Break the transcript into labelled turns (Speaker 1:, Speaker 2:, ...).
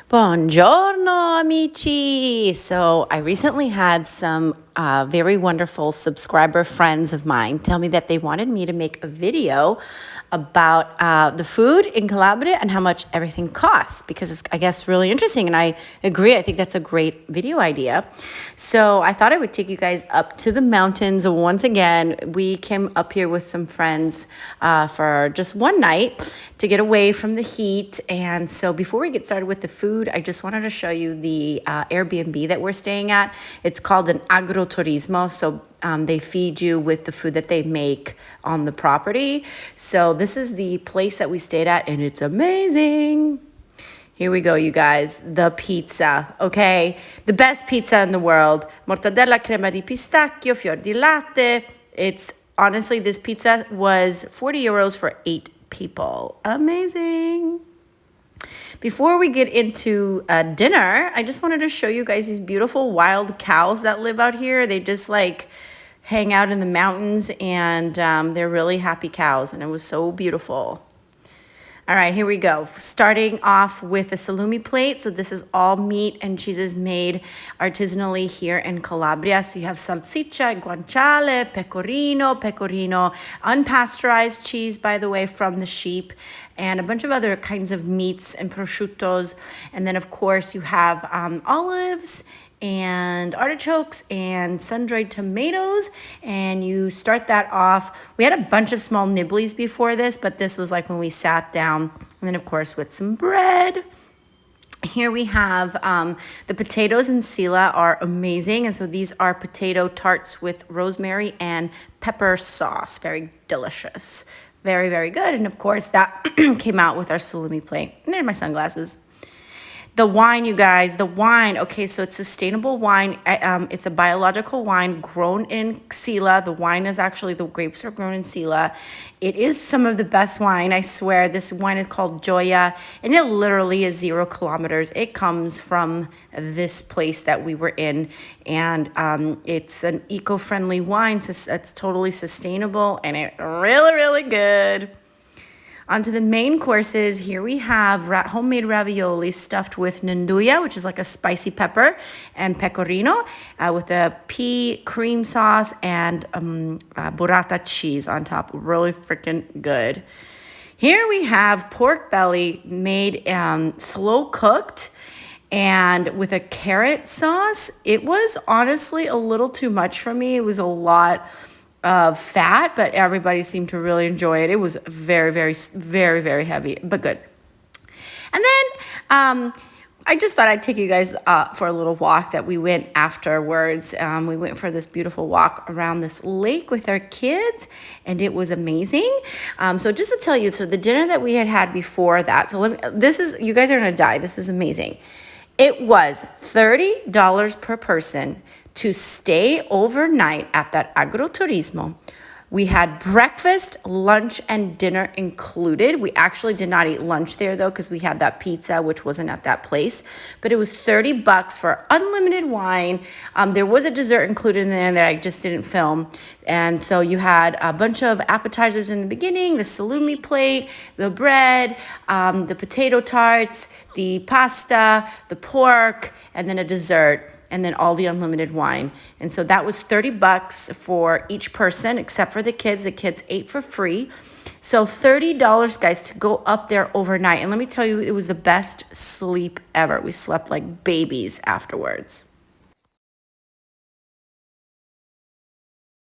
Speaker 1: Buongiorno, amici. So, I recently had some very wonderful subscriber friends of mine tell me that they wanted me to make a video about the food in Calabria and how much everything costs because it's, I guess, really interesting. And I agree. I think that's a great video idea. So, I thought I would take you guys up to the mountains once again. We came up here with some friends for just one night to get away from the heat. And so, before we get started with the food, I just wanted to show you the Airbnb that we're staying at. It's called an agroturismo. So they feed you with the food that they make on the property. So this is the place that we stayed at, and it's amazing. Here we go, you guys. The pizza, okay? The best pizza in the world. Mortadella, crema di pistacchio, fior di latte. It's honestly, this pizza was 40 euros for 8 people. Amazing. Before we get into dinner, I just wanted to show you guys these beautiful wild cows that live out here. They just like hang out in the mountains, and they're really happy cows, and it was so beautiful. All right, here we go. Starting off with the Salumi plate. So this is all meat and cheeses made artisanally here in Calabria. So you have salsiccia, guanciale, pecorino, unpasteurized cheese, by the way, from the sheep, and a bunch of other kinds of meats and prosciuttos. And then, of course, you have olives and artichokes and sun-dried tomatoes, and you start that off. We had a bunch of small nibblies before this, but this was like when we sat down. And then, of course, with some bread. Here we have the potatoes in Sila are amazing, and so these are potato tarts with rosemary and pepper sauce. Very delicious. Very, very good. And, of course, that came out with our salumi plate. And there's my sunglasses. The wine, you guys, the wine. Okay, so it's sustainable wine. It's a biological wine grown in Sila. The wine is actually, the grapes are grown in Sila. It is some of the best wine, I swear. This wine is called Joya, and it literally is 0 kilometers. It comes from this place that we were in, and it's an eco-friendly wine. So it's totally sustainable, and it's really, really good. On to the main courses. Here we have homemade ravioli stuffed with nanduja, which is like a spicy pepper, and pecorino with a pea cream sauce and burrata cheese on top. Really freaking good. Here we have pork belly made slow cooked and with a carrot sauce. It was honestly a little too much for me. It was a lot of fat, but everybody seemed to really enjoy it. It was very, very, very, very heavy, but good. And then I just thought I'd take you guys for a little walk that we went afterwards. We went for this beautiful walk around this lake with our kids, and it was amazing. So just to tell you, so the dinner that we had before that, so this is, you guys are gonna die. This is amazing. It was $30 per person to stay overnight at that agroturismo. We had breakfast, lunch, and dinner included. We actually did not eat lunch there, though, because we had that pizza, which wasn't at that place. But it was $30 for unlimited wine. There was a dessert included in there that I just didn't film. And so you had a bunch of appetizers in the beginning, the salumi plate, the bread, the potato tarts, the pasta, the pork, and then a dessert, and then all the unlimited wine. And so that was $30 for each person, except for the kids. The kids ate for free. So $30, guys, to go up there overnight. And let me tell you, it was the best sleep ever. We slept like babies afterwards.